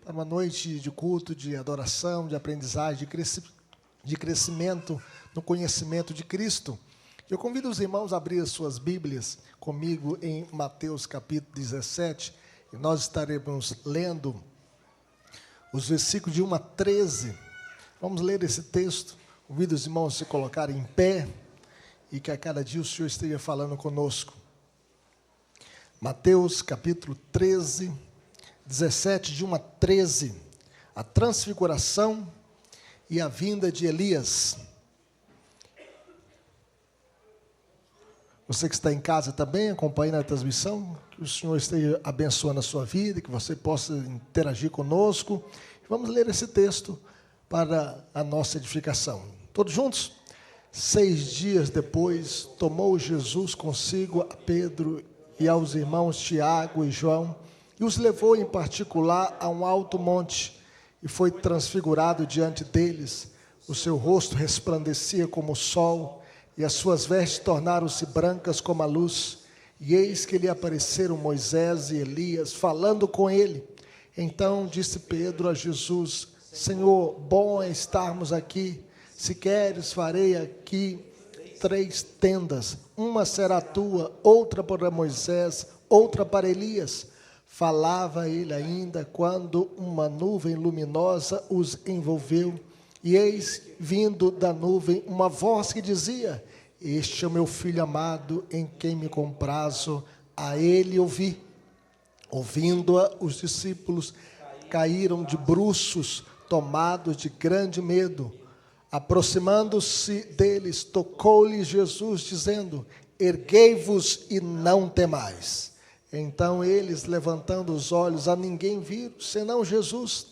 para uma noite de culto, de adoração, de aprendizagem, de crescimento no conhecimento de Cristo. Eu convido os irmãos a abrir as suas Bíblias comigo em Mateus capítulo 17, e nós estaremos lendo os versículos de 1 a 13. Vamos ler esse texto. Convido os irmãos a se colocarem em pé e que a cada dia o Senhor esteja falando conosco. Mateus capítulo 13, 17, de 1 a 13, a transfiguração e a vinda de Elias. Você que está em casa também, acompanhando a transmissão, que o Senhor esteja abençoando a sua vida, que você possa interagir conosco. Vamos ler esse texto para a nossa edificação. Todos juntos? 6 dias depois, tomou Jesus consigo a Pedro e aos irmãos Tiago e João, e os levou em particular a um alto monte, e foi transfigurado diante deles. O seu rosto resplandecia como o sol, e as suas vestes tornaram-se brancas como a luz. E eis que lhe apareceram Moisés e Elias, falando com ele. Então disse Pedro a Jesus: Senhor, bom é estarmos aqui. Se queres, farei aqui 3 tendas. Uma será tua, outra para Moisés, outra para Elias. Falava ele ainda quando uma nuvem luminosa os envolveu. E eis, vindo da nuvem, uma voz que dizia: Este é o meu filho amado, em quem me comprazo, a ele ouvi. Ouvindo-a, os discípulos caíram de bruços, tomados de grande medo. Aproximando-se deles, tocou-lhes Jesus, dizendo: Erguei-vos e não temais. Então eles, levantando os olhos, a ninguém viram, senão Jesus.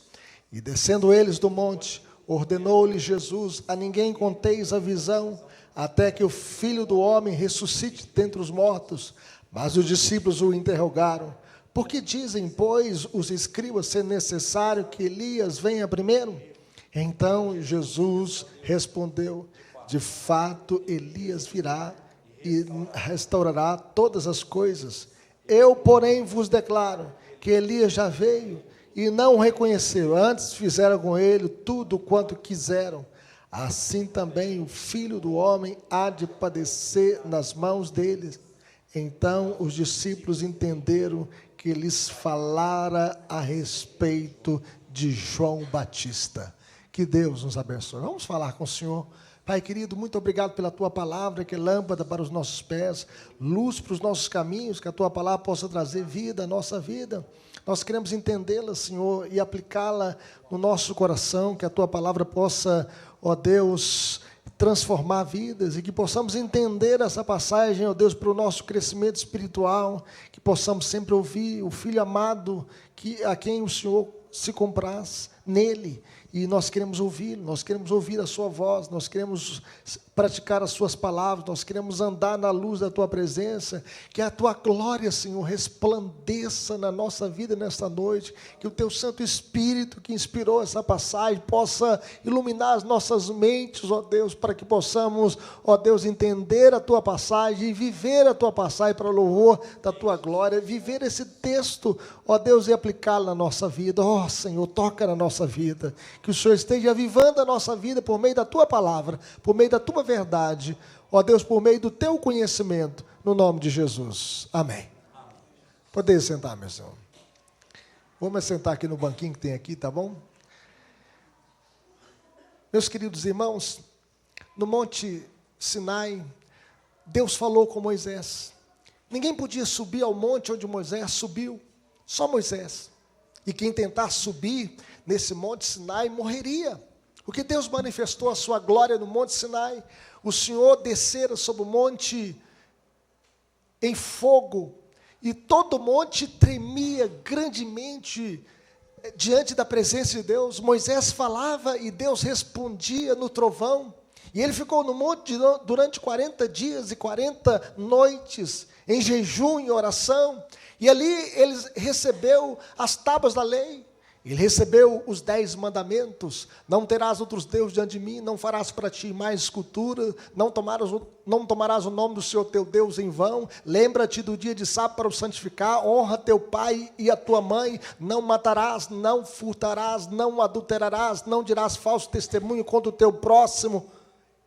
E descendo eles do monte, ordenou-lhes Jesus: A ninguém conteis a visão, até que o Filho do Homem ressuscite dentre os mortos. Mas os discípulos o interrogaram: Por que dizem, pois, os escribas ser necessário que Elias venha primeiro? Então Jesus respondeu: De fato, Elias virá e restaurará todas as coisas. Eu, porém, vos declaro que Elias já veio e não o reconheceu. Antes fizeram com ele tudo quanto quiseram. Assim também o Filho do Homem há de padecer nas mãos deles. Então os discípulos entenderam que lhes falara a respeito de João Batista. Que Deus nos abençoe. Vamos falar com o Senhor. Pai querido, muito obrigado pela Tua palavra, que é lâmpada para os nossos pés, luz para os nossos caminhos, que a Tua palavra possa trazer vida à nossa vida. Nós queremos entendê-la, Senhor, e aplicá-la no nosso coração, que a Tua palavra possa, ó Deus, transformar vidas, e que possamos entender essa passagem, ó Deus, para o nosso crescimento espiritual, que possamos sempre ouvir o Filho amado, a quem o Senhor se compraz nele. E nós queremos ouvi-lo, nós queremos ouvir a sua voz, nós queremos praticar as suas palavras, nós queremos andar na luz da tua presença, que a tua glória, Senhor, resplandeça na nossa vida nesta noite, que o teu Santo Espírito que inspirou essa passagem possa iluminar as nossas mentes, ó Deus, para que possamos, ó Deus, entender a tua passagem e viver a tua passagem para louvor da tua glória, viver esse texto, ó Deus, e aplicá-lo na nossa vida. Ó Senhor, toca na nossa vida, que o Senhor esteja avivando a nossa vida por meio da Tua palavra, por meio da Tua verdade, ó Deus, por meio do Teu conhecimento, no nome de Jesus. Amém. Podem sentar, meu Senhor. Vamos sentar aqui no banquinho que tem aqui, tá bom? Meus queridos irmãos, no Monte Sinai, Deus falou com Moisés. Ninguém podia subir ao monte onde Moisés subiu, só Moisés. E quem tentar subir nesse Monte Sinai morreria. Porque Deus manifestou a sua glória no Monte Sinai. O Senhor descera sobre o monte em fogo, e todo o monte tremia grandemente diante da presença de Deus. Moisés falava e Deus respondia no trovão. E ele ficou no monte durante 40 dias e 40 noites, em jejum e oração. E ali ele recebeu as tábuas da lei. Ele recebeu os 10 mandamentos: não terás outros deuses diante de mim, não farás para ti mais escultura, não tomarás o nome do Senhor teu Deus em vão, lembra-te do dia de sábado para o santificar, honra teu pai e a tua mãe, não matarás, não furtarás, não adulterarás, não dirás falso testemunho contra o teu próximo,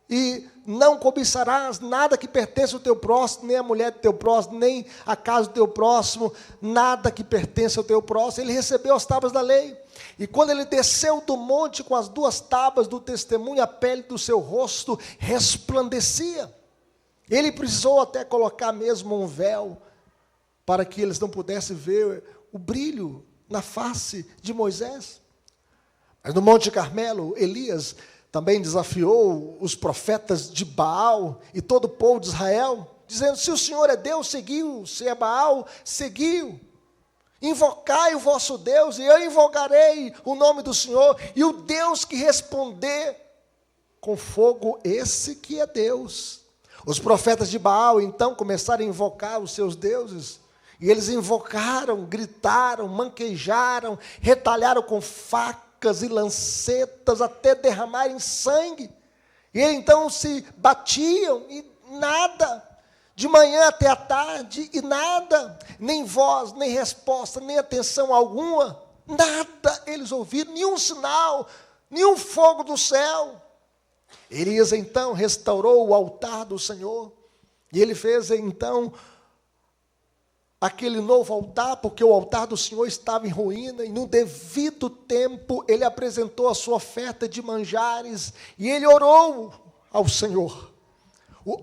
e não cobiçarás nada que pertence ao teu próximo, nem a mulher do teu próximo, nem a casa do teu próximo, nada que pertence ao teu próximo. Ele recebeu as tábuas da lei, e quando ele desceu do monte com as 2 tábuas do testemunho, a pele do seu rosto resplandecia. Ele precisou até colocar mesmo um véu, para que eles não pudessem ver o brilho na face de Moisés. Mas no Monte Carmelo, Elias também desafiou os profetas de Baal e todo o povo de Israel, dizendo: se o Senhor é Deus, seguiu; se é Baal, seguiu. Invocai o vosso Deus, e eu invocarei o nome do Senhor, e o Deus que responder com fogo, esse que é Deus. Os profetas de Baal então começaram a invocar os seus deuses, e eles invocaram, gritaram, manquejaram, retalharam com facas e lancetas até derramarem sangue, e então se batiam e nada, de manhã até a tarde e nada, nem voz, nem resposta, nem atenção alguma, nada eles ouviram, nenhum sinal, nenhum fogo do céu. Elias então restaurou o altar do Senhor, e ele fez então aquele novo altar, porque o altar do Senhor estava em ruína, e no devido tempo ele apresentou a sua oferta de manjares, e ele orou ao Senhor: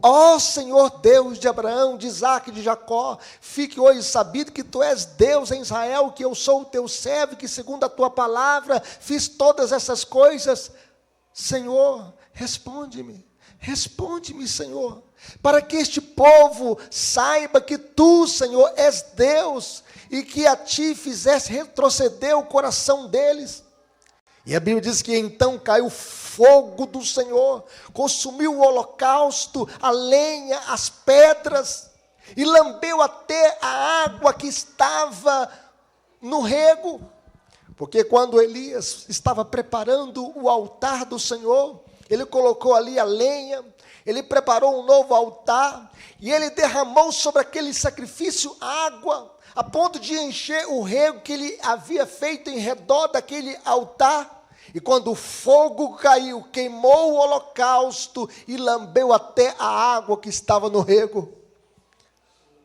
ó Senhor Deus de Abraão, de Isaque e de Jacó, fique hoje sabido que tu és Deus em Israel, que eu sou o teu servo, que segundo a tua palavra fiz todas essas coisas. Senhor, responde-me, Senhor, para que este povo saiba que tu, Senhor, és Deus, e que a ti fizeste retroceder o coração deles. E a Bíblia diz que então caiu fogo do Senhor, consumiu o holocausto, a lenha, as pedras, e lambeu até a água que estava no rego. Porque quando Elias estava preparando o altar do Senhor, ele colocou ali a lenha, ele preparou um novo altar, e ele derramou sobre aquele sacrifício água, a ponto de encher o rego que ele havia feito em redor daquele altar. E quando o fogo caiu, queimou o holocausto e lambeu até a água que estava no rego.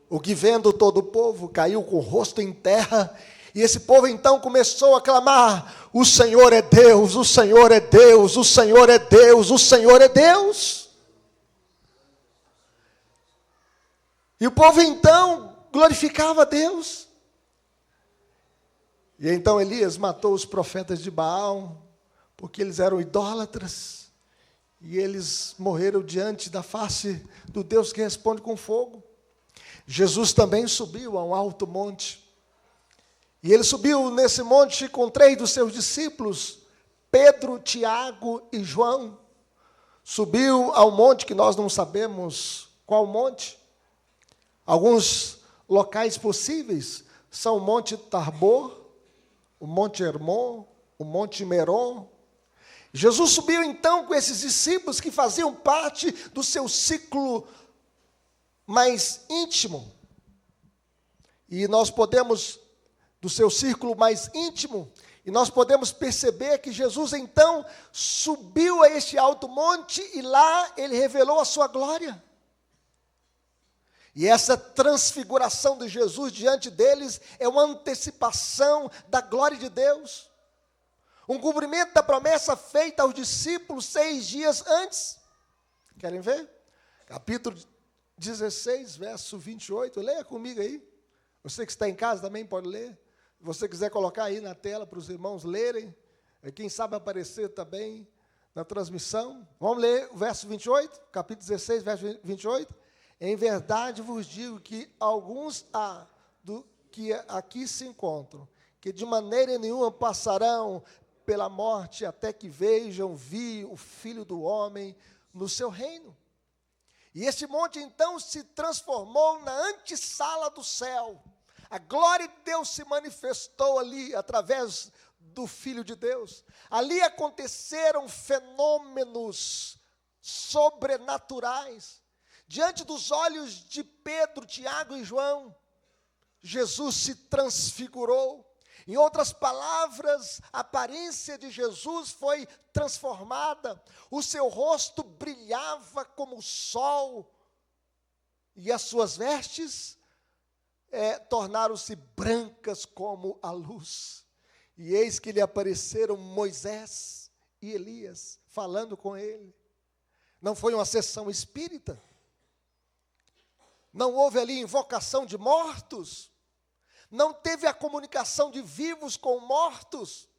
O que, vendo todo o povo, caiu com o rosto em terra, e esse povo então começou a clamar: o Senhor é Deus, o Senhor é Deus, o Senhor é Deus, o Senhor é Deus. E o povo então glorificava a Deus. E então Elias matou os profetas de Baal, porque eles eram idólatras, e eles morreram diante da face do Deus que responde com fogo. Jesus também subiu a um alto monte, e ele subiu nesse monte com 3 dos seus discípulos, Pedro, Tiago e João. Subiu ao monte que nós não sabemos qual monte. Alguns locais possíveis são o Monte Tabor, o Monte Hermon, o Monte Meron. Jesus subiu então com esses discípulos que faziam parte do seu ciclo mais íntimo. E nós podemos, do seu círculo mais íntimo, e nós podemos perceber que Jesus então subiu a este alto monte, e lá ele revelou a sua glória. E essa transfiguração de Jesus diante deles é uma antecipação da glória de Deus. Um cumprimento da promessa feita aos discípulos 6 dias antes. Querem ver? Capítulo 16, verso 28. Leia comigo aí. Você que está em casa também pode ler. Se você quiser colocar aí na tela para os irmãos lerem. Quem sabe aparecer também na transmissão. Vamos ler o verso 28, capítulo 16, verso 28. Em verdade vos digo que alguns há que aqui se encontram, que de maneira nenhuma passarão pela morte, até que vejam vir o Filho do Homem no seu reino. E esse monte então se transformou na antessala do céu. A glória de Deus se manifestou ali, através do Filho de Deus. Ali aconteceram fenômenos sobrenaturais. Diante dos olhos de Pedro, Tiago e João, Jesus se transfigurou. Em outras palavras, a aparência de Jesus foi transformada. O seu rosto brilhava como o sol. E as suas vestes tornaram-se brancas como a luz. E eis que lhe apareceram Moisés e Elias, falando com ele. Não foi uma sessão espírita. Não houve ali invocação de mortos. Não teve a comunicação de vivos com mortos.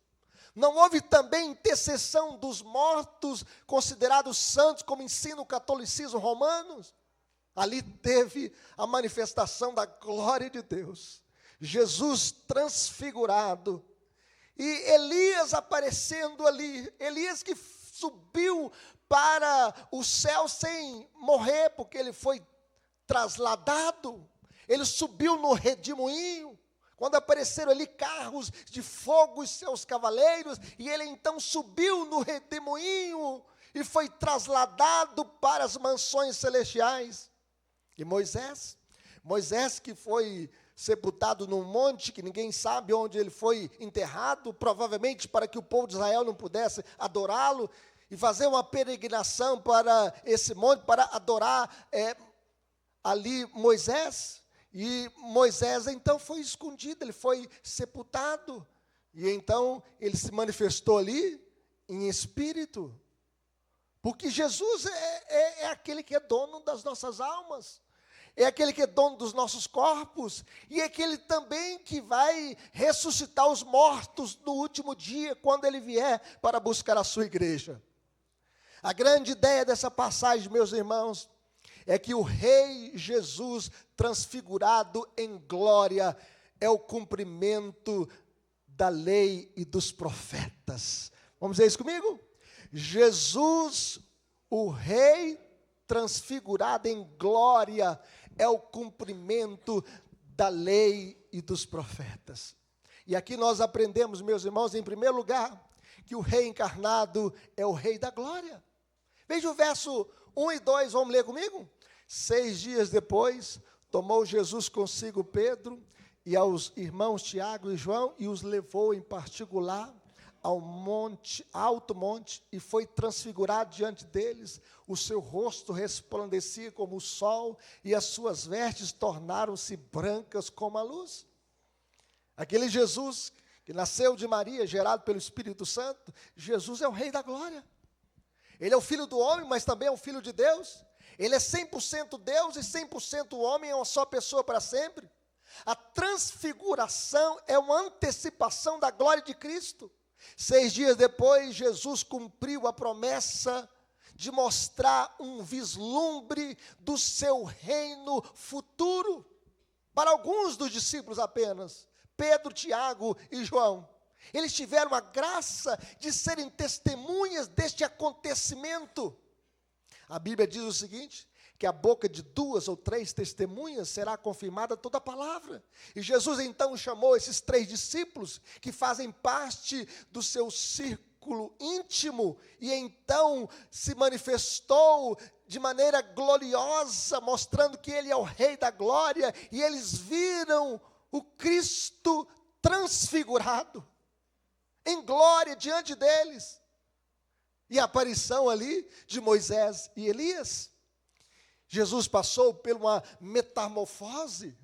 Não houve também intercessão dos mortos, considerados santos, como ensina o catolicismo romano. Ali teve a manifestação da glória de Deus. Jesus transfigurado. E Elias aparecendo ali. Elias que subiu para o céu sem morrer, porque ele foi trasladado. Ele subiu no redemoinho, quando apareceram ali carros de fogo e seus cavaleiros, e ele então subiu no redemoinho e foi trasladado para as mansões celestiais. E Moisés que foi sepultado num monte, que ninguém sabe onde ele foi enterrado, provavelmente para que o povo de Israel não pudesse adorá-lo, e fazer uma peregrinação para esse monte, para adorar ali Moisés. E Moisés então foi escondido, ele foi sepultado, e então ele se manifestou ali em espírito, porque Jesus é aquele que é dono das nossas almas, é aquele que é dono dos nossos corpos, e é aquele também que vai ressuscitar os mortos no último dia, quando ele vier para buscar a sua igreja. A grande ideia dessa passagem, meus irmãos, é que o Rei Jesus transfigurado em glória é o cumprimento da lei e dos profetas. Vamos dizer isso comigo? Jesus, o Rei transfigurado em glória, é o cumprimento da lei e dos profetas. E aqui nós aprendemos, meus irmãos, em primeiro lugar, que o Rei encarnado é o Rei da glória. Veja o verso 1 e 2, vamos ler comigo? 6 dias depois, tomou Jesus consigo Pedro e aos irmãos Tiago e João e os levou em particular ao alto monte, e foi transfigurado diante deles. O seu rosto resplandecia como o sol, e as suas vestes tornaram-se brancas como a luz. Aquele Jesus que nasceu de Maria, gerado pelo Espírito Santo, Jesus é o Rei da glória. Ele é o Filho do homem, mas também é o Filho de Deus. Ele é 100% Deus e 100% homem, é uma só pessoa para sempre. A transfiguração é uma antecipação da glória de Cristo. 6 dias depois, Jesus cumpriu a promessa de mostrar um vislumbre do seu reino futuro, para alguns dos discípulos apenas, Pedro, Tiago e João. Eles tiveram a graça de serem testemunhas deste acontecimento. A Bíblia diz o seguinte, que a boca de 2 ou 3 testemunhas será confirmada toda a palavra. E Jesus então chamou esses 3 discípulos, que fazem parte do seu círculo íntimo, e então se manifestou de maneira gloriosa, mostrando que Ele é o Rei da glória, e eles viram o Cristo transfigurado, em glória diante deles. E a aparição ali de Moisés e Elias. Jesus passou por uma metamorfose.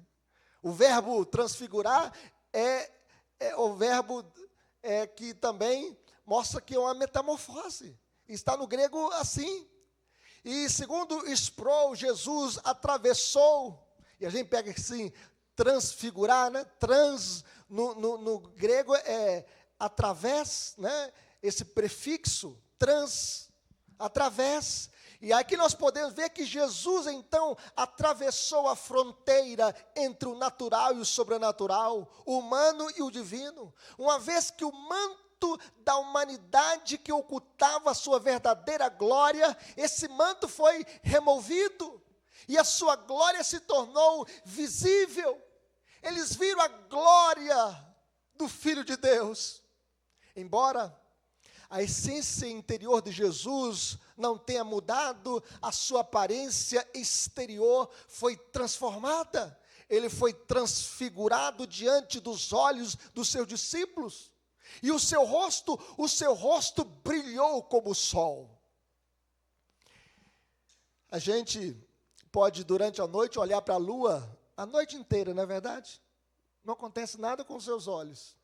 O verbo transfigurar é o verbo que também mostra que é uma metamorfose. Está no grego assim. E segundo Sproul, Jesus atravessou, e a gente pega assim, transfigurar, né? No grego é através, né? Esse prefixo, através. E aqui nós podemos ver que Jesus, então, atravessou a fronteira entre o natural e o sobrenatural, o humano e o divino, uma vez que o manto da humanidade que ocultava a sua verdadeira glória, esse manto foi removido, e a sua glória se tornou visível. Eles viram a glória do Filho de Deus. Embora a essência interior de Jesus não tenha mudado, a sua aparência exterior foi transformada. Ele foi transfigurado diante dos olhos dos seus discípulos. E o seu rosto brilhou como o sol. A gente pode, durante a noite, olhar para a lua a noite inteira, não é verdade? Não acontece nada com os seus olhos.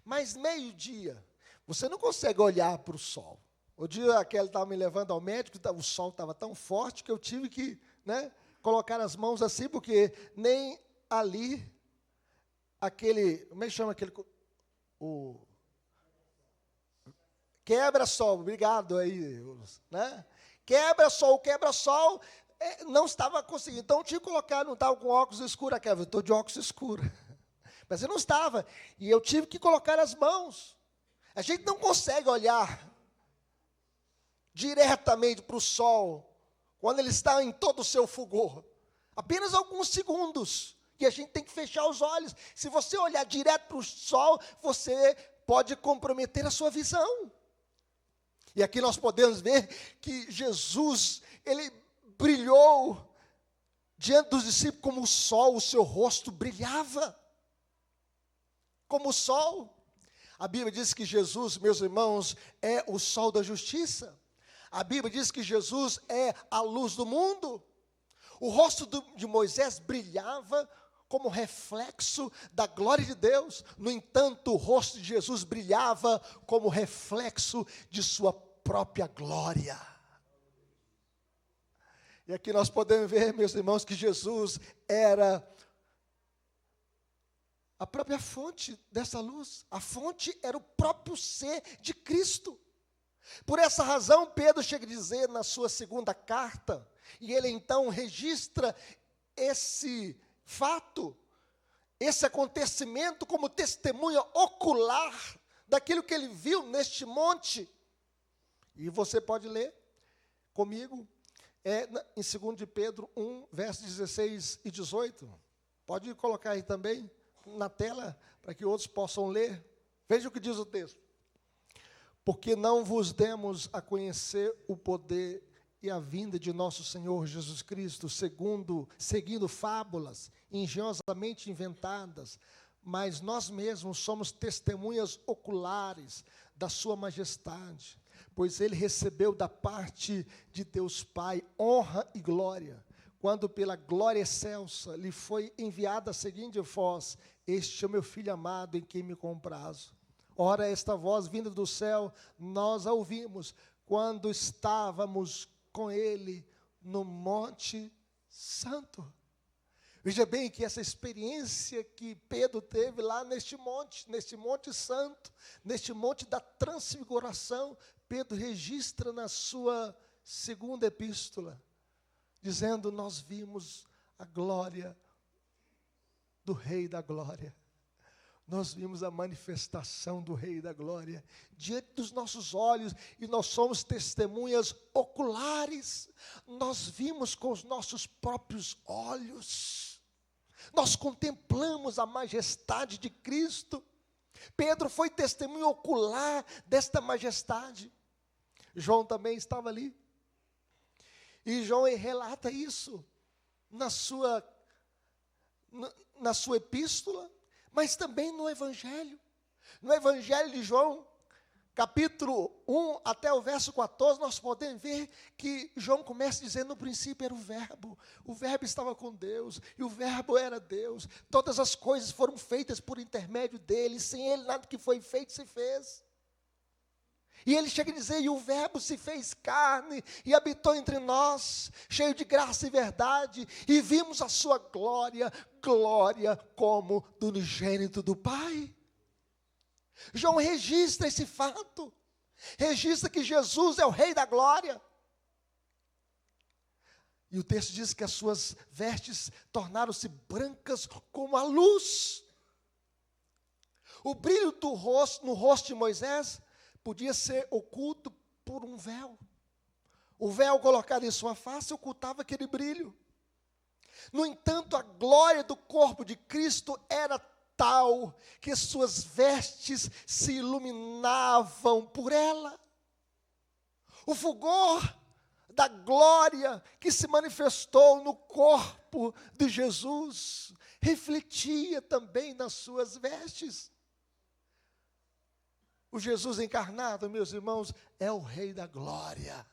Mas meio-dia, você não consegue olhar para o sol. O dia que ele estava me levando ao médico, o sol estava tão forte que eu tive que, colocar as mãos assim, porque nem ali, como é que chama aquele, o quebra-sol, obrigado aí, quebra-sol, não estava conseguindo. Então, eu tinha que colocar, não estava com óculos escuros, eu estou de óculos escuros. Mas eu não estava, e eu tive que colocar as mãos. A gente não consegue olhar diretamente para o sol, quando ele está em todo o seu fulgor. Apenas alguns segundos, e a gente tem que fechar os olhos. Se você olhar direto para o sol, você pode comprometer a sua visão. E aqui nós podemos ver que Jesus, ele brilhou diante dos discípulos como o sol, o seu rosto brilhava como o sol. A Bíblia diz que Jesus, meus irmãos, é o sol da justiça. A Bíblia diz que Jesus é a luz do mundo. O rosto de Moisés brilhava como reflexo da glória de Deus. No entanto, o rosto de Jesus brilhava como reflexo de sua própria glória. E aqui nós podemos ver, meus irmãos, que Jesus era a própria fonte dessa luz. A fonte era o próprio ser de Cristo. Por essa razão, Pedro chega a dizer na sua segunda carta, e ele então registra esse fato, esse acontecimento como testemunha ocular daquilo que ele viu neste monte. E você pode ler comigo, em 2 de Pedro 1, versos 16 e 18. Pode colocar aí também na tela, para que outros possam ler. Veja o que diz o texto. Porque não vos demos a conhecer o poder e a vinda de nosso Senhor Jesus Cristo, seguindo fábulas engenhosamente inventadas, mas nós mesmos somos testemunhas oculares da sua majestade, pois ele recebeu da parte de Deus Pai honra e glória, quando pela glória excelsa lhe foi enviada a seguinte voz: este é o meu Filho amado, em quem me comprazo. Ora, esta voz vinda do céu, nós a ouvimos quando estávamos com ele no Monte Santo. Veja bem que essa experiência que Pedro teve lá neste Monte Santo, neste Monte da Transfiguração, Pedro registra na sua segunda epístola, dizendo: nós vimos a glória do Rei da Glória. Nós vimos a manifestação do Rei da Glória diante dos nossos olhos, e nós somos testemunhas oculares. Nós vimos com os nossos próprios olhos. Nós contemplamos a majestade de Cristo. Pedro foi testemunha ocular desta majestade. João também estava ali. E João relata isso na sua epístola, mas também no Evangelho. No Evangelho de João, capítulo 1 até o verso 14, nós podemos ver que João começa dizendo: no princípio era o Verbo estava com Deus, e o Verbo era Deus. Todas as coisas foram feitas por intermédio dele, sem ele nada que foi feito se fez. E ele chega a dizer: e o Verbo se fez carne e habitou entre nós, cheio de graça e verdade, e vimos a sua glória, glória como do unigênito do Pai. João registra esse fato, registra que Jesus é o Rei da Glória. E o texto diz que as suas vestes tornaram-se brancas como a luz. O brilho do rosto, no rosto de Moisés, podia ser oculto por um véu. O véu colocado em sua face ocultava aquele brilho. No entanto, a glória do corpo de Cristo era tal que suas vestes se iluminavam por ela. O fulgor da glória que se manifestou no corpo de Jesus refletia também nas suas vestes. O Jesus encarnado, meus irmãos, é o Rei da glória.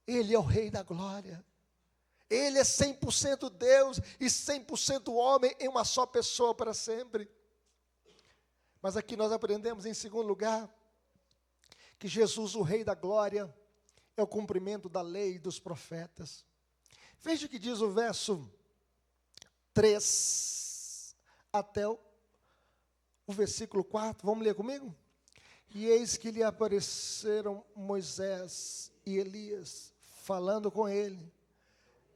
Ele é o Rei da glória. Ele é 100% Deus e 100% homem em uma só pessoa para sempre. Mas aqui nós aprendemos, em segundo lugar, que Jesus, o Rei da glória, é o cumprimento da lei e dos profetas. Veja o que diz o verso 3 até o versículo 4. Vamos ler comigo? E eis que lhe apareceram Moisés e Elias, falando com ele.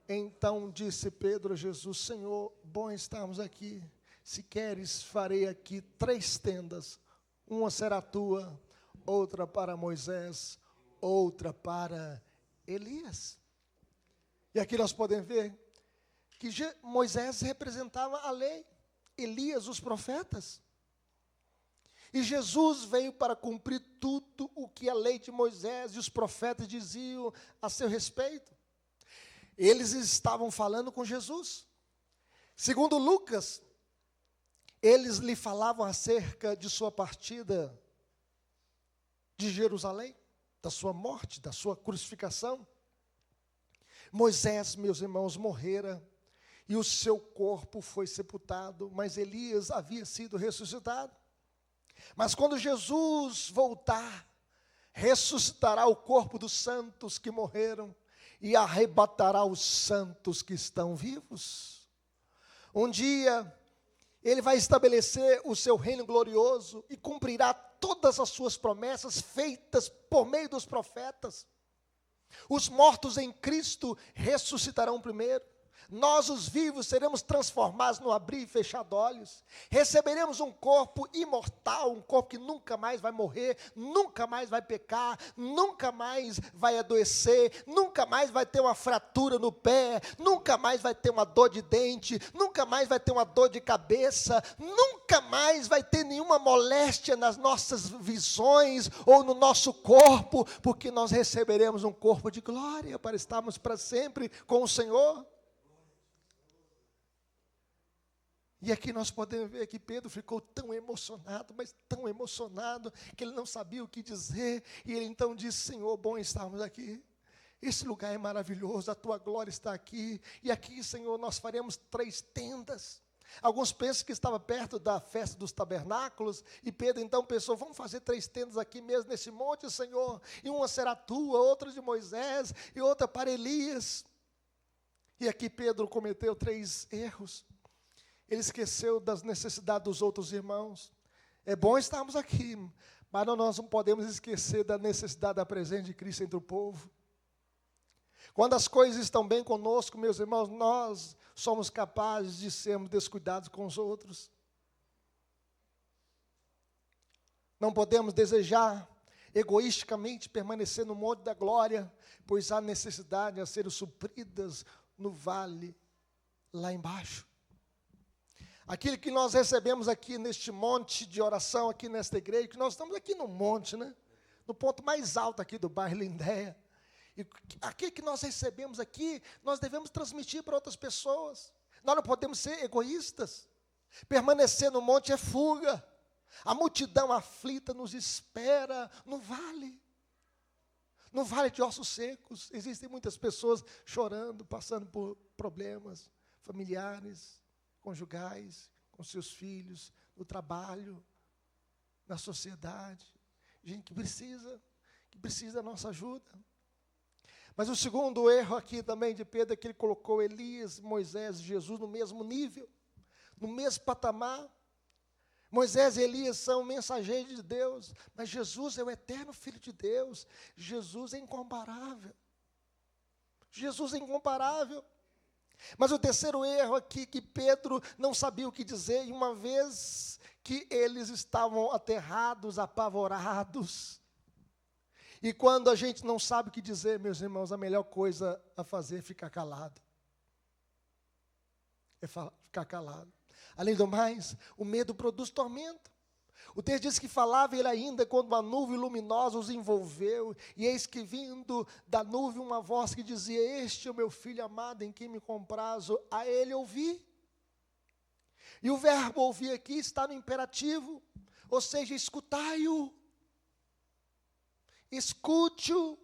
Então disse Pedro a Jesus: Senhor, bom estarmos aqui. Se queres, farei aqui 3 tendas. Uma será tua, outra para Moisés, outra para Elias. E aqui nós podemos ver que Moisés representava a lei, Elias os profetas. E Jesus veio para cumprir tudo o que a lei de Moisés e os profetas diziam a seu respeito. Eles estavam falando com Jesus. Segundo Lucas, eles lhe falavam acerca de sua partida de Jerusalém, da sua morte, da sua crucificação. Moisés, meus irmãos, morrera e o seu corpo foi sepultado, mas Elias havia sido ressuscitado. Mas quando Jesus voltar, ressuscitará o corpo dos santos que morreram e arrebatará os santos que estão vivos. Um dia, ele vai estabelecer o seu reino glorioso e cumprirá todas as suas promessas feitas por meio dos profetas. Os mortos em Cristo ressuscitarão primeiro. Nós, os vivos, seremos transformados no abrir e fechar de olhos. Receberemos um corpo imortal, um corpo que nunca mais vai morrer, nunca mais vai pecar, nunca mais vai adoecer, nunca mais vai ter uma fratura no pé, nunca mais vai ter uma dor de dente, nunca mais vai ter uma dor de cabeça, nunca mais vai ter nenhuma moléstia nas nossas visões ou no nosso corpo, porque nós receberemos um corpo de glória para estarmos para sempre com o Senhor. E aqui nós podemos ver que Pedro ficou tão emocionado, mas tão emocionado, que ele não sabia o que dizer. E ele então disse: Senhor, bom estarmos aqui. Esse lugar é maravilhoso, a tua glória está aqui. E aqui, Senhor, nós faremos 3 tendas. Alguns pensam que estava perto da festa dos tabernáculos. E Pedro então pensou: vamos fazer 3 tendas aqui mesmo nesse monte, Senhor. E uma será tua, outra de Moisés e outra para Elias. E aqui Pedro cometeu 3 erros. Ele esqueceu das necessidades dos outros irmãos. É bom estarmos aqui, mas nós não podemos esquecer da necessidade da presença de Cristo entre o povo. Quando as coisas estão bem conosco, meus irmãos, nós somos capazes de sermos descuidados com os outros. Não podemos desejar egoisticamente permanecer no monte da glória, pois há necessidade a serem supridas no vale lá embaixo. Aquilo que nós recebemos aqui neste monte de oração, aqui nesta igreja, que nós estamos aqui no monte, né? No ponto mais alto aqui do bairro Lindéia. E aquilo que nós recebemos aqui, nós devemos transmitir para outras pessoas. Nós não podemos ser egoístas. Permanecer no monte é fuga. A multidão aflita nos espera no vale. No vale de ossos secos, existem muitas pessoas chorando, passando por problemas familiares, conjugais, com seus filhos, no trabalho, na sociedade. Gente que precisa da nossa ajuda. Mas o segundo erro aqui também de Pedro é que ele colocou Elias, Moisés e Jesus no mesmo nível, no mesmo patamar. Moisés e Elias são mensageiros de Deus, mas Jesus é o eterno Filho de Deus. Jesus é incomparável. Jesus é incomparável. Mas o terceiro erro aqui, que Pedro não sabia o que dizer, e uma vez que eles estavam aterrados, apavorados. E quando a gente não sabe o que dizer, meus irmãos, a melhor coisa a fazer é ficar calado. É ficar calado. Além do mais, o medo produz tormento. O texto diz que falava ele ainda quando uma nuvem luminosa os envolveu, e eis que vindo da nuvem uma voz que dizia: este é o meu filho amado em quem me comprazo, a ele ouvi. E o verbo ouvir aqui está no imperativo, ou seja, escutai-o, escute-o,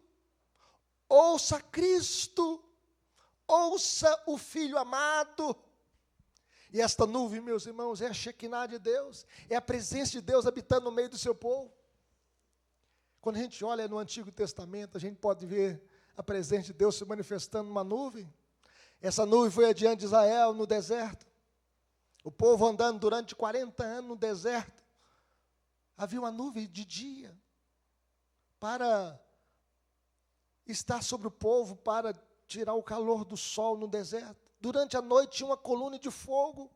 ouça Cristo, ouça o Filho amado. E esta nuvem, meus irmãos, é a Shekinah de Deus, é a presença de Deus habitando no meio do seu povo. Quando a gente olha no Antigo Testamento, a gente pode ver a presença de Deus se manifestando numa nuvem. Essa nuvem foi adiante de Israel no deserto. O povo andando durante 40 anos no deserto. Havia uma nuvem de dia para estar sobre o povo, para tirar o calor do sol no deserto. Durante a noite tinha uma coluna de fogo.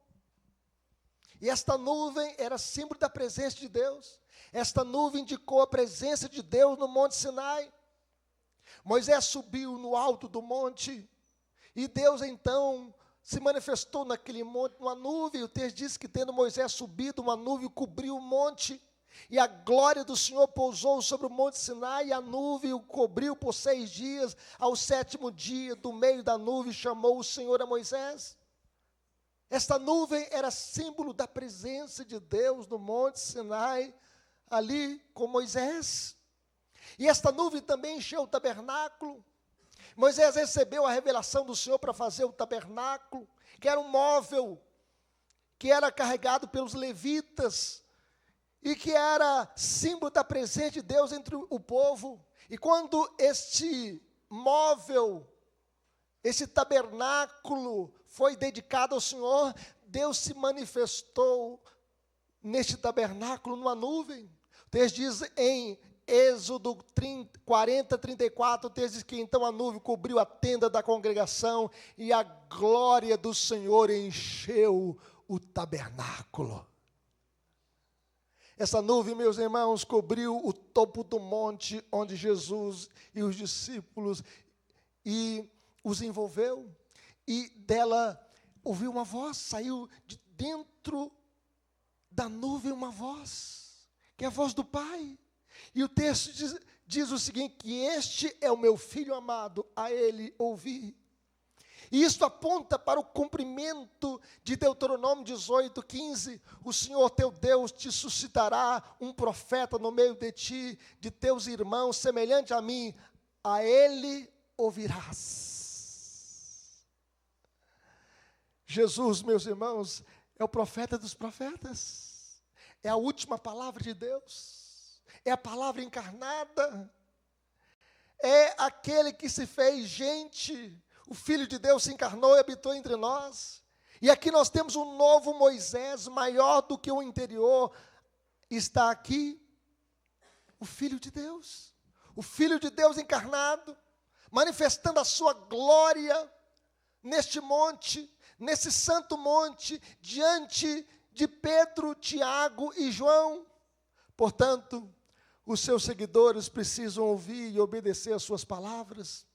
E esta nuvem era símbolo da presença de Deus. Esta nuvem indicou a presença de Deus no Monte Sinai. Moisés subiu no alto do monte. E Deus então se manifestou naquele monte, numa nuvem. O texto diz que tendo Moisés subido, uma nuvem cobriu o monte. E a glória do Senhor pousou sobre o Monte Sinai, e a nuvem o cobriu por 6 dias. Ao 7º dia, do meio da nuvem, chamou o Senhor a Moisés. Esta nuvem era símbolo da presença de Deus no Monte Sinai, ali com Moisés. E esta nuvem também encheu o tabernáculo. Moisés recebeu a revelação do Senhor para fazer o tabernáculo, que era um móvel, que era carregado pelos levitas, e que era símbolo da presença de Deus entre o povo. E quando este móvel, esse tabernáculo foi dedicado ao Senhor, Deus se manifestou neste tabernáculo numa nuvem. O texto diz em Êxodo 40, 34, o texto diz que então a nuvem cobriu a tenda da congregação e a glória do Senhor encheu o tabernáculo. Essa nuvem, meus irmãos, cobriu o topo do monte onde Jesus e os discípulos e os envolveu. E dela ouviu uma voz, saiu de dentro da nuvem uma voz, que é a voz do Pai. E o texto diz o seguinte, que este é o meu filho amado, a ele ouvi. E isso aponta para o cumprimento de Deuteronômio 18, 15. O Senhor teu Deus te suscitará um profeta no meio de ti, de teus irmãos, semelhante a mim, a ele ouvirás. Jesus, meus irmãos, é o profeta dos profetas. É a última palavra de Deus. É a palavra encarnada. É aquele que se fez gente. O Filho de Deus se encarnou e habitou entre nós. E aqui nós temos um novo Moisés, maior do que o anterior. Está aqui o Filho de Deus. O Filho de Deus encarnado, manifestando a sua glória neste monte, nesse santo monte, diante de Pedro, Tiago e João. Portanto, os seus seguidores precisam ouvir e obedecer às suas palavras.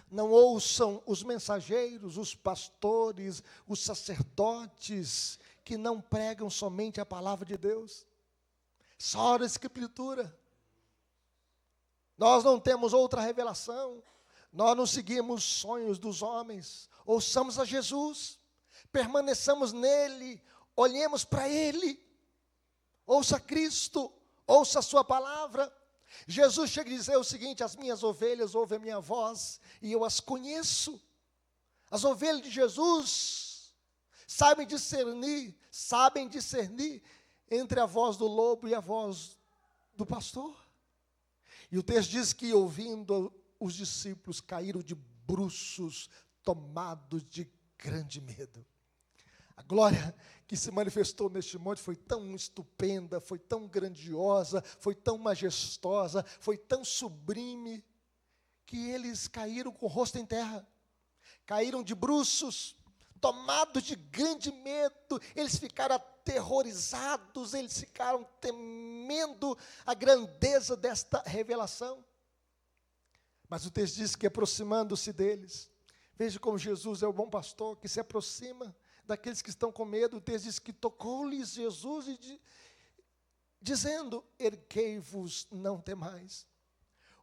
Não ouçam os mensageiros, os pastores, os sacerdotes, que não pregam somente a palavra de Deus. Só a Escritura. Nós não temos outra revelação. Nós não seguimos sonhos dos homens. Ouçamos a Jesus, permaneçamos nele, olhemos para ele. Ouça Cristo, ouça a sua palavra. Jesus chega a dizer o seguinte: as minhas ovelhas ouvem a minha voz e eu as conheço. As ovelhas de Jesus sabem discernir entre a voz do lobo e a voz do pastor. E o texto diz que, ouvindo, os discípulos caíram de bruços, tomados de grande medo. A glória que se manifestou neste monte foi tão estupenda, foi tão grandiosa, foi tão majestosa, foi tão sublime, que eles caíram com o rosto em terra, caíram de bruços, tomados de grande medo. Eles ficaram aterrorizados, eles ficaram temendo a grandeza desta revelação. Mas o texto diz que, aproximando-se deles, veja como Jesus é o bom pastor que se aproxima daqueles que estão com medo. O texto diz que tocou-lhes Jesus dizendo: erguei-vos, não temais.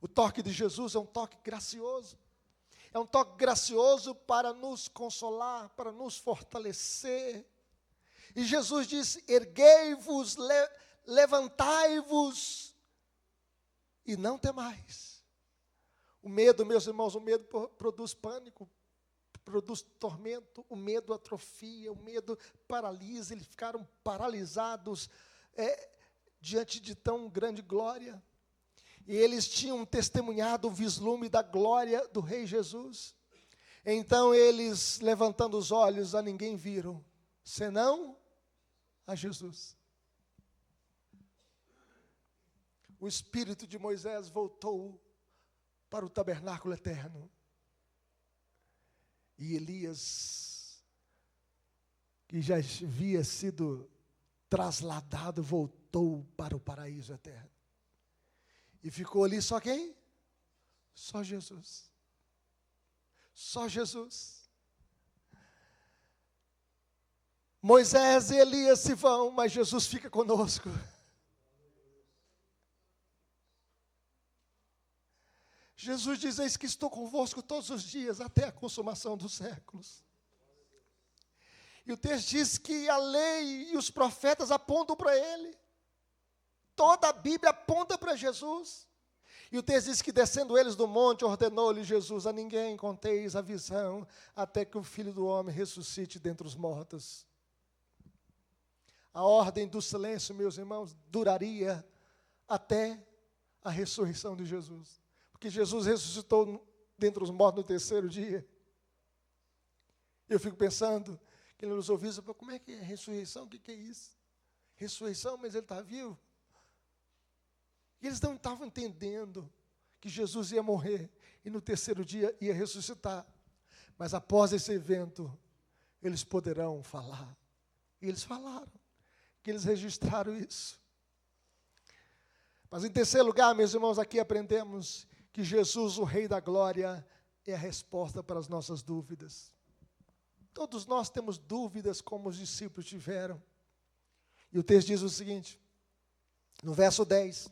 O toque de Jesus é um toque gracioso. É um toque gracioso para nos consolar, para nos fortalecer. E Jesus disse: erguei-vos, levantai-vos e não temais. O medo, meus irmãos, o medo produz pânico, produz tormento, o medo atrofia, o medo paralisa. Eles ficaram paralisados diante de tão grande glória. E eles tinham testemunhado o vislumbre da glória do Rei Jesus. Então eles, levantando os olhos, a ninguém viram, senão a Jesus. O espírito de Moisés voltou para o tabernáculo eterno. E Elias, que já havia sido trasladado, voltou para o paraíso eterno. E ficou ali só quem? Só Jesus. Só Jesus. Moisés e Elias se vão, mas Jesus fica conosco. Jesus diz: eis que estou convosco todos os dias, até a consumação dos séculos. E o texto diz que a lei e os profetas apontam para Ele. Toda a Bíblia aponta para Jesus. E o texto diz que, descendo eles do monte, ordenou-lhe Jesus: a ninguém conteis a visão, até que o Filho do Homem ressuscite dentre os mortos. A ordem do silêncio, meus irmãos, duraria até a ressurreição de Jesus. Porque Jesus ressuscitou dentre os mortos no terceiro dia. Eu fico pensando, que ele nos ouvisse: como é que é ressurreição? O que é isso? Ressurreição, mas ele está vivo? E eles não estavam entendendo que Jesus ia morrer e no terceiro dia ia ressuscitar. Mas após esse evento, eles poderão falar. E eles falaram, que eles registraram isso. Mas em terceiro lugar, meus irmãos, aqui aprendemos que Jesus, o Rei da Glória, é a resposta para as nossas dúvidas. Todos nós temos dúvidas como os discípulos tiveram. E o texto diz o seguinte, no verso 10,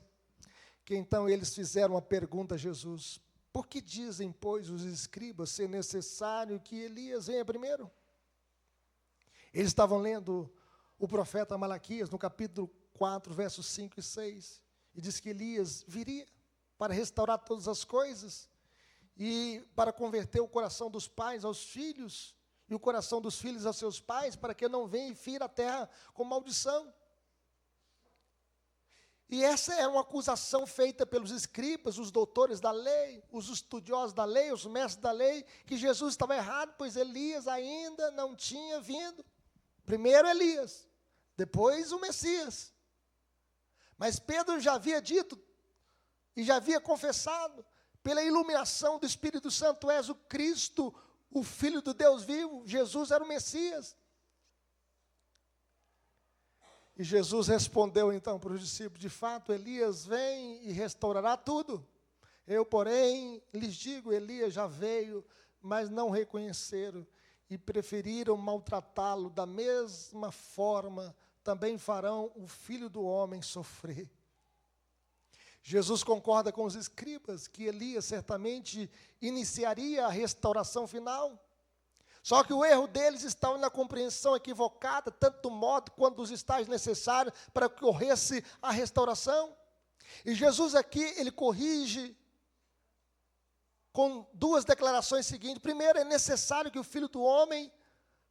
que então eles fizeram uma pergunta a Jesus: por que dizem, pois, os escribas ser necessário que Elias venha primeiro? Eles estavam lendo o profeta Malaquias, no capítulo 4, versos 5 e 6, e diz que Elias viria para restaurar todas as coisas e para converter o coração dos pais aos filhos e o coração dos filhos a seus pais, para que não venha e fira a terra com maldição. E essa é uma acusação feita pelos escribas, os doutores da lei, os estudiosos da lei, os mestres da lei, que Jesus estava errado, pois Elias ainda não tinha vindo. Primeiro Elias, depois o Messias. Mas Pedro já havia dito, e já havia confessado, pela iluminação do Espírito Santo: tu és o Cristo, o Filho do Deus vivo. Jesus era o Messias. E Jesus respondeu então para os discípulos: de fato, Elias vem e restaurará tudo. Eu, porém, lhes digo, Elias já veio, mas não reconheceram, e preferiram maltratá-lo. Da mesma forma, também farão o Filho do Homem sofrer. Jesus concorda com os escribas que Elias certamente iniciaria a restauração final. Só que o erro deles estava na compreensão equivocada, tanto do modo quanto dos estágios necessários para que ocorresse a restauração. E Jesus aqui, ele corrige com duas declarações seguintes. Primeiro, é necessário que o Filho do Homem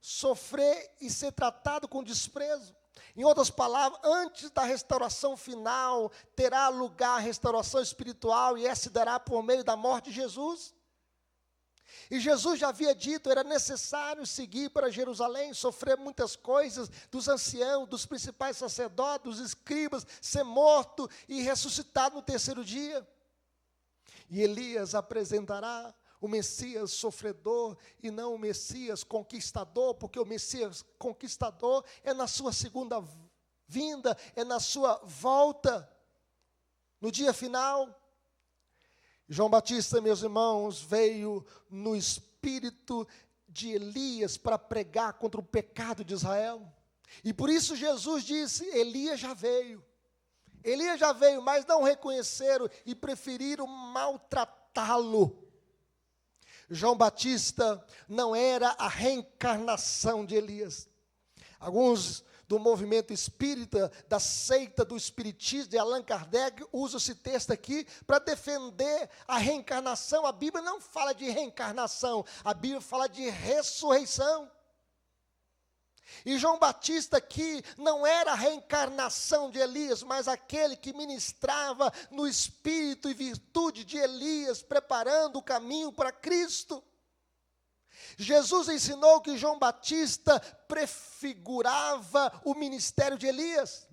sofrer e ser tratado com desprezo. Em outras palavras, antes da restauração final, terá lugar a restauração espiritual, e essa se dará por meio da morte de Jesus. E Jesus já havia dito, era necessário seguir para Jerusalém, sofrer muitas coisas dos anciãos, dos principais sacerdotes, dos escribas, ser morto e ressuscitado no terceiro dia. E Elias apresentará o Messias sofredor e não o Messias conquistador, porque o Messias conquistador é na sua segunda vinda, é na sua volta, no dia final. João Batista, meus irmãos, veio no espírito de Elias para pregar contra o pecado de Israel. E por isso Jesus disse: Elias já veio, mas não reconheceram e preferiram maltratá-lo. João Batista não era a reencarnação de Elias. Alguns do movimento espírita, da seita do espiritismo de Allan Kardec, usam esse texto aqui para defender a reencarnação. A Bíblia não fala de reencarnação, a Bíblia fala de ressurreição. E João Batista aqui não era a reencarnação de Elias, mas aquele que ministrava no espírito e virtude de Elias, preparando o caminho para Cristo. Jesus ensinou que João Batista prefigurava o ministério de Elias.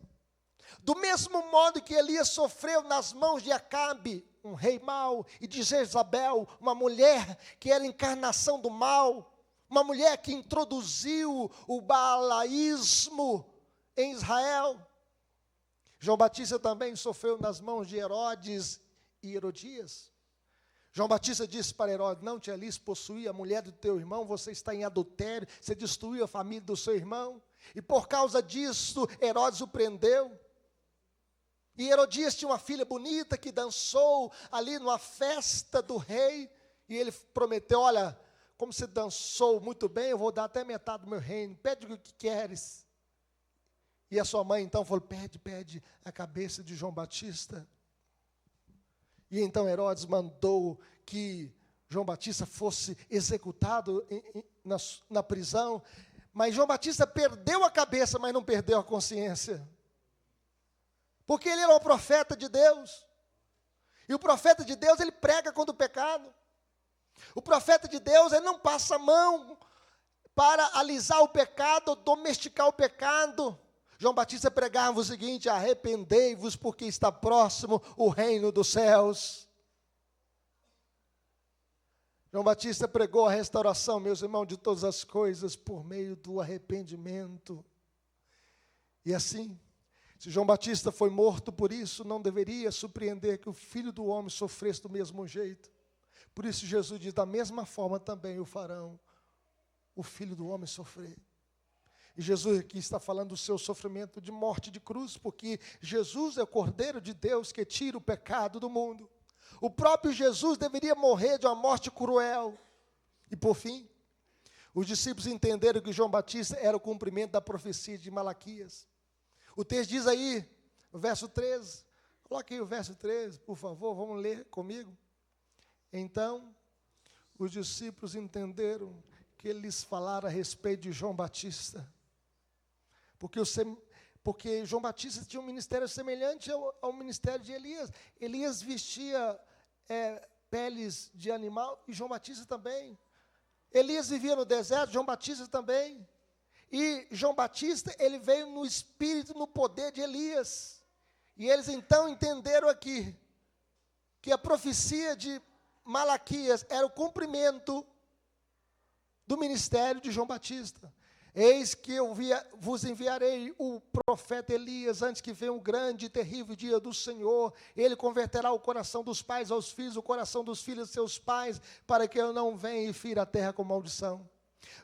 Do mesmo modo que Elias sofreu nas mãos de Acabe, um rei mau, e de Jezabel, uma mulher que era a encarnação do mal, uma mulher que introduziu o baalaísmo em Israel. João Batista também sofreu nas mãos de Herodes e Herodias. João Batista disse para Herodes: não te alis possuir a mulher do teu irmão, você está em adultério, você destruiu a família do seu irmão. E por causa disso, Herodes o prendeu. E Herodias tinha uma filha bonita que dançou ali numa festa do rei. E ele prometeu: olha, como você dançou muito bem, eu vou dar até metade do meu reino, pede o que queres. E a sua mãe então falou: pede a cabeça de João Batista. E então Herodes mandou que João Batista fosse executado na prisão. Mas João Batista perdeu a cabeça, mas não perdeu a consciência. Porque ele era um profeta de Deus. E o profeta de Deus, ele prega contra o pecado. O profeta de Deus, ele não passa a mão para alisar o pecado, domesticar o pecado. João Batista pregava o seguinte: arrependei-vos, porque está próximo o reino dos céus. João Batista pregou a restauração, meus irmãos, de todas as coisas por meio do arrependimento. E assim, se João Batista foi morto por isso, não deveria surpreender que o Filho do Homem sofresse do mesmo jeito. Por isso Jesus diz: da mesma forma também o farão o Filho do Homem sofrer. E Jesus aqui está falando do seu sofrimento de morte de cruz, porque Jesus é o Cordeiro de Deus que tira o pecado do mundo. O próprio Jesus deveria morrer de uma morte cruel. E por fim, os discípulos entenderam que João Batista era o cumprimento da profecia de Malaquias. O texto diz aí, no verso 13, coloque aí o verso 13, por favor, vamos ler comigo. Então, os discípulos entenderam que ele lhes falara a respeito de João Batista. Porque João Batista tinha um ministério semelhante ao ministério de Elias. Elias vestia peles de animal e João Batista também. Elias vivia no deserto, João Batista também. E João Batista, ele veio no espírito, no poder de Elias. E eles então entenderam aqui que a profecia de Malaquias era o cumprimento do ministério de João Batista. Eis que eu vos enviarei o profeta Elias, antes que venha um grande e terrível dia do Senhor. Ele converterá o coração dos pais aos filhos, o coração dos filhos aos seus pais, para que eu não venha e fira a terra com maldição.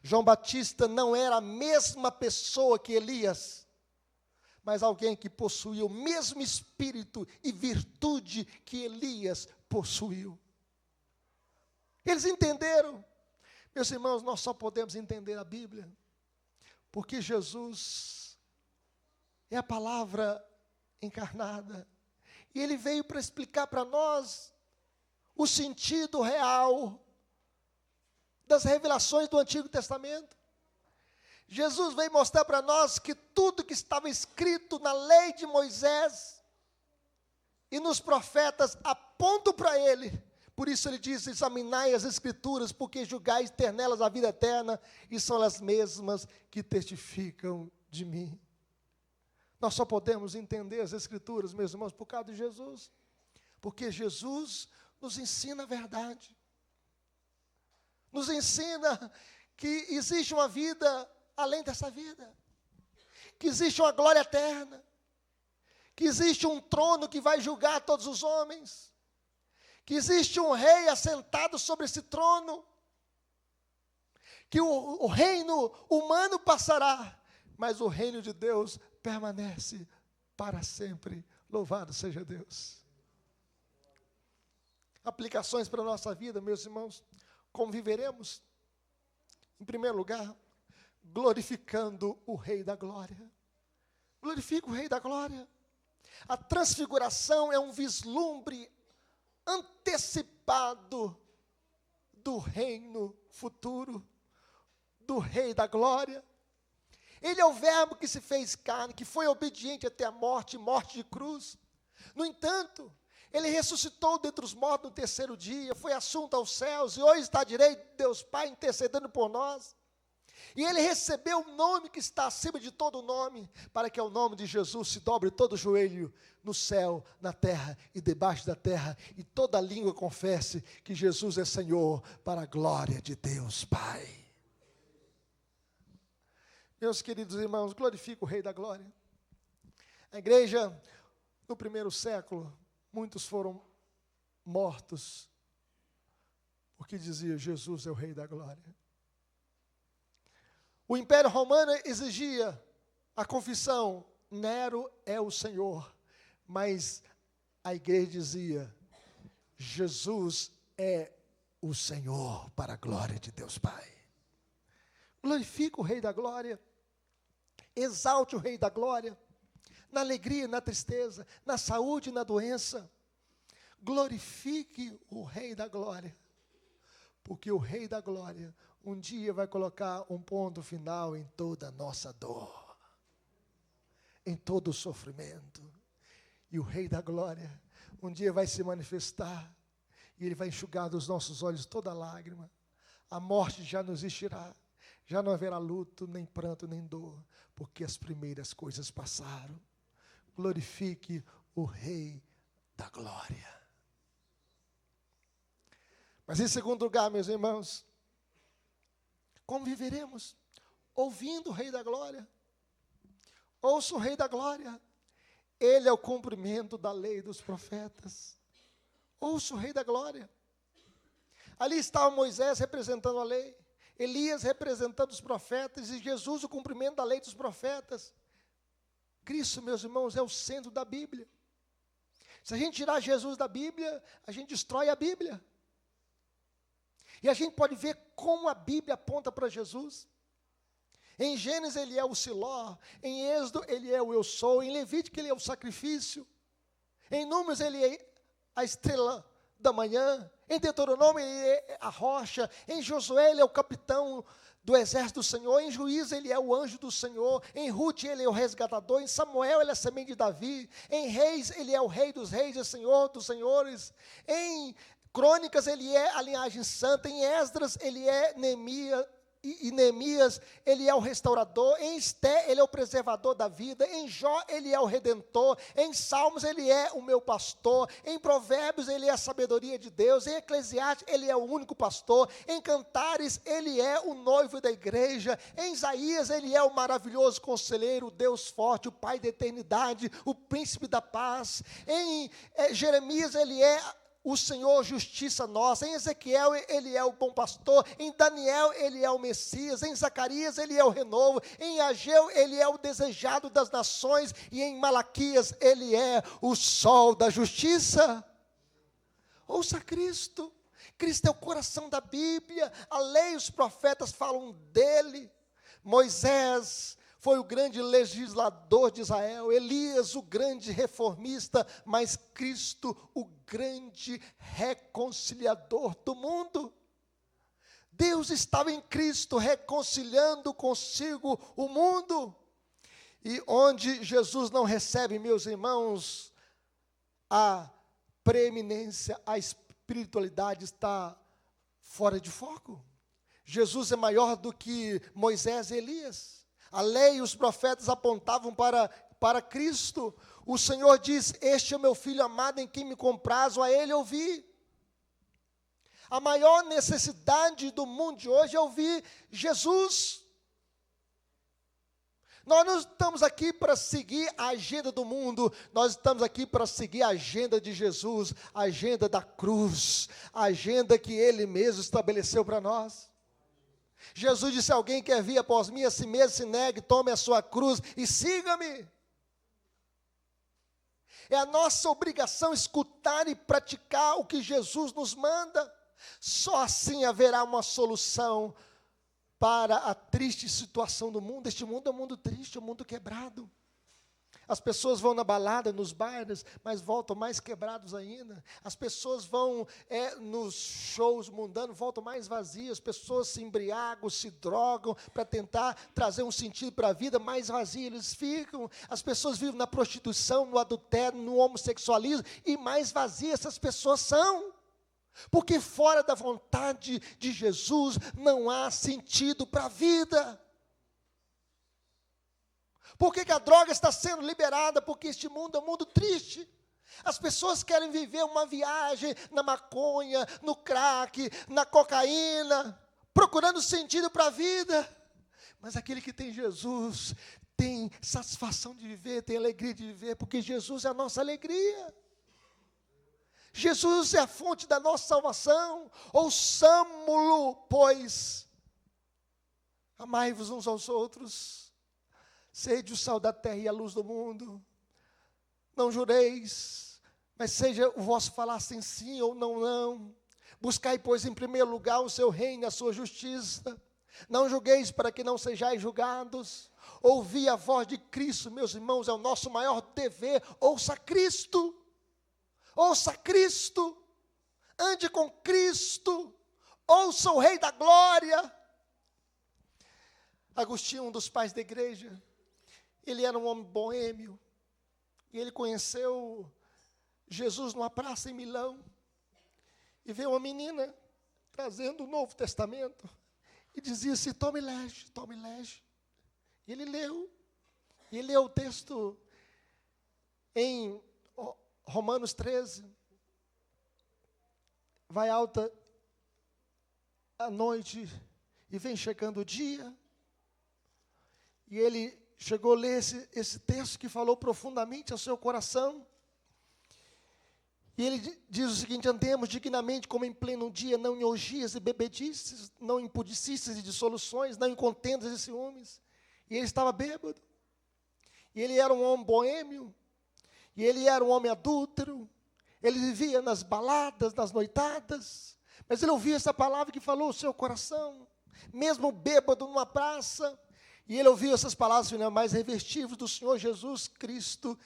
João Batista não era a mesma pessoa que Elias, mas alguém que possuía o mesmo espírito e virtude que Elias possuiu. Eles entenderam. Meus irmãos, nós só podemos entender a Bíblia porque Jesus é a palavra encarnada. E ele veio para explicar para nós o sentido real das revelações do Antigo Testamento. Jesus veio mostrar para nós que tudo que estava escrito na lei de Moisés e nos profetas aponta para ele. Por isso ele diz: examinai as Escrituras, porque julgais ter nelas a vida eterna, e são as mesmas que testificam de mim. Nós só podemos entender as Escrituras, meus irmãos, por causa de Jesus. Porque Jesus nos ensina a verdade. Nos ensina que existe uma vida além dessa vida. Que existe uma glória eterna. Que existe um trono que vai julgar todos os homens. Que existe um rei assentado sobre esse trono, que o reino humano passará, mas o reino de Deus permanece para sempre. Louvado seja Deus. Aplicações para a nossa vida, meus irmãos. Como viveremos? Em primeiro lugar, glorificando o Rei da Glória. Glorifica o Rei da Glória. A transfiguração é um vislumbre antecipado do reino futuro, do Rei da Glória. Ele é o verbo que se fez carne, que foi obediente até a morte, morte de cruz. No entanto, ele ressuscitou dentre os mortos no terceiro dia, foi assunto aos céus, e hoje está à direita de Deus Pai, intercedendo por nós. E ele recebeu o nome que está acima de todo nome, para que ao nome de Jesus se dobre todo o joelho no céu, na terra e debaixo da terra, e toda língua confesse que Jesus é Senhor, para a glória de Deus Pai. Meus queridos irmãos, glorifica o Rei da Glória. A igreja, no primeiro século, muitos foram mortos, porque dizia, Jesus é o Rei da Glória. O Império Romano exigia a confissão, Nero é o Senhor, mas a igreja dizia, Jesus é o Senhor, para a glória de Deus Pai. Glorifica o Rei da Glória, exalte o Rei da Glória, na alegria, na tristeza, na saúde e na doença. Glorifique o Rei da Glória, porque o Rei da Glória um dia vai colocar um ponto final em toda a nossa dor, em todo o sofrimento. E o Rei da Glória um dia vai se manifestar, e Ele vai enxugar dos nossos olhos toda lágrima. A morte já não existirá, já não haverá luto, nem pranto, nem dor, porque as primeiras coisas passaram. Glorifique o Rei da Glória. Mas em segundo lugar, meus irmãos, como viveremos? Ouvindo o Rei da Glória. Ouça o Rei da Glória. Ele é o cumprimento da lei dos profetas. Ouça o Rei da Glória. Ali estava Moisés representando a lei, Elias representando os profetas, e Jesus o cumprimento da lei dos profetas. Cristo, meus irmãos, é o centro da Bíblia. Se a gente tirar Jesus da Bíblia, a gente destrói a Bíblia. E a gente pode ver como a Bíblia aponta para Jesus. Em Gênesis ele é o Siló, em Êxodo ele é o Eu Sou, em Levítico ele é o sacrifício, em Números ele é a estrela da manhã, em Deuteronômio ele é a rocha, em Josué ele é o capitão do exército do Senhor, em Juízes ele é o anjo do Senhor, em Rute ele é o resgatador, em Samuel ele é a semente de Davi, em Reis ele é o rei dos reis e senhor dos senhores, em Crônicas ele é a linhagem santa, em Esdras ele é Neemias, e Neemias ele é o restaurador, em Esté ele é o preservador da vida, em Jó ele é o redentor, em Salmos ele é o meu pastor, em Provérbios ele é a sabedoria de Deus, em Eclesiastes ele é o único pastor, em Cantares ele é o noivo da igreja, em Isaías ele é o maravilhoso conselheiro, o Deus forte, o Pai da eternidade, o príncipe da paz, em Jeremias ele é o Senhor, justiça nossa. Em Ezequiel, ele é o bom pastor. Em Daniel, ele é o Messias. Em Zacarias, ele é o renovo. Em Ageu, ele é o desejado das nações. E em Malaquias, ele é o sol da justiça. Ouça Cristo. Cristo é o coração da Bíblia. A lei e os profetas falam dele. Moisés foi o grande legislador de Israel, Elias o grande reformista, mas Cristo o grande reconciliador do mundo. Deus estava em Cristo reconciliando consigo o mundo. E onde Jesus não recebe, meus irmãos, a preeminência, a espiritualidade está fora de foco. Jesus é maior do que Moisés e Elias. A lei e os profetas apontavam para Cristo. O Senhor diz, este é o meu filho amado em quem me comprazo, a ele ouvi. A maior necessidade do mundo de hoje é ouvir Jesus. Nós não estamos aqui para seguir a agenda do mundo, nós estamos aqui para seguir a agenda de Jesus, a agenda da cruz, a agenda que Ele mesmo estabeleceu para nós. Jesus disse: alguém quer vir após mim, a si mesmo se negue, tome a sua cruz e siga-me. É a nossa obrigação escutar e praticar o que Jesus nos manda. Só assim haverá uma solução para a triste situação do mundo. Este mundo é um mundo triste, é um mundo quebrado. As pessoas vão na balada, nos bares, mas voltam mais quebrados ainda. As pessoas vão nos shows mundanos, voltam mais vazias. As pessoas se embriagam, se drogam para tentar trazer um sentido para a vida, mais vazias eles ficam. As pessoas vivem na prostituição, no adultério, no homossexualismo, e mais vazias essas pessoas são. Porque fora da vontade de Jesus não há sentido para a vida. Por que a droga está sendo liberada? Porque este mundo é um mundo triste. As pessoas querem viver uma viagem na maconha, no crack, na cocaína, procurando sentido para a vida. Mas aquele que tem Jesus tem satisfação de viver, tem alegria de viver, porque Jesus é a nossa alegria. Jesus é a fonte da nossa salvação. Ouçamo-lo, pois. Amai-vos uns aos outros. Sede o sal da terra e a luz do mundo. Não jureis, mas seja o vosso falar sim, sim ou não, não. Buscai, pois, em primeiro lugar o seu reino e a sua justiça. Não julgueis para que não sejais julgados. Ouvi a voz de Cristo, meus irmãos, é o nosso maior dever. Ouça Cristo. Ouça Cristo. Ande com Cristo. Ouça o Rei da Glória. Agostinho, um dos pais da igreja, ele era um homem boêmio, e ele conheceu Jesus numa praça em Milão, e veio uma menina trazendo o Novo Testamento, e dizia assim: tome lege, tome lege. E ele leu o texto em Romanos 13, vai alta a noite, e vem chegando o dia, e ele chegou a ler esse texto que falou profundamente ao seu coração. E ele diz o seguinte: andemos dignamente como em pleno dia, não em orgias e bebedices, não em pudicices e dissoluções, não em contendas e ciúmes. E ele estava bêbado. E ele era um homem boêmio. E ele era um homem adúltero. Ele vivia nas baladas, nas noitadas. Mas ele ouvia essa palavra que falou o seu coração. Mesmo bêbado numa praça. E ele ouviu essas palavras: mais revestivos do Senhor Jesus Cristo,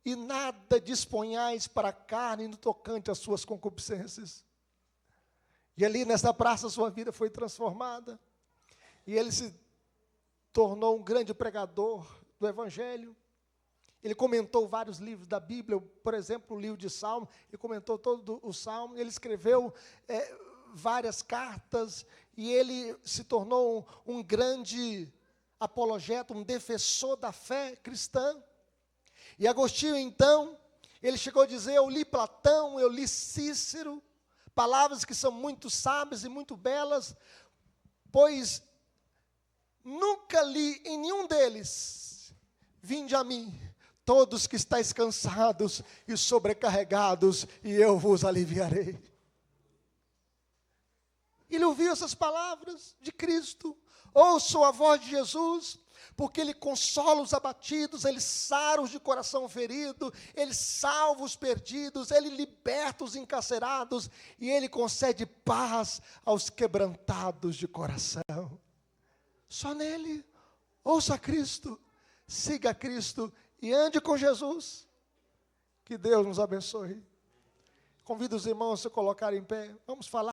e nada disponhais para a carne no tocante às suas concupiscências. E ali nessa praça sua vida foi transformada. E ele se tornou um grande pregador do Evangelho. Ele comentou vários livros da Bíblia, por exemplo, o livro de Salmo. Ele comentou todo o Salmo. Ele escreveu várias cartas. E ele se tornou um grande apologeta, um defensor da fé cristã. E Agostinho, então, ele chegou a dizer: eu li Platão, eu li Cícero, palavras que são muito sábias e muito belas, pois nunca li em nenhum deles: vinde a mim, todos que estáis cansados e sobrecarregados, e eu vos aliviarei. Ele ouviu essas palavras de Cristo. Ouçam a voz de Jesus, porque Ele consola os abatidos, Ele sara os de coração ferido, Ele salva os perdidos, Ele liberta os encarcerados, e Ele concede paz aos quebrantados de coração. Só nele. Ouça Cristo, siga Cristo e ande com Jesus. Que Deus nos abençoe. Convido os irmãos a se colocarem em pé. Vamos falar.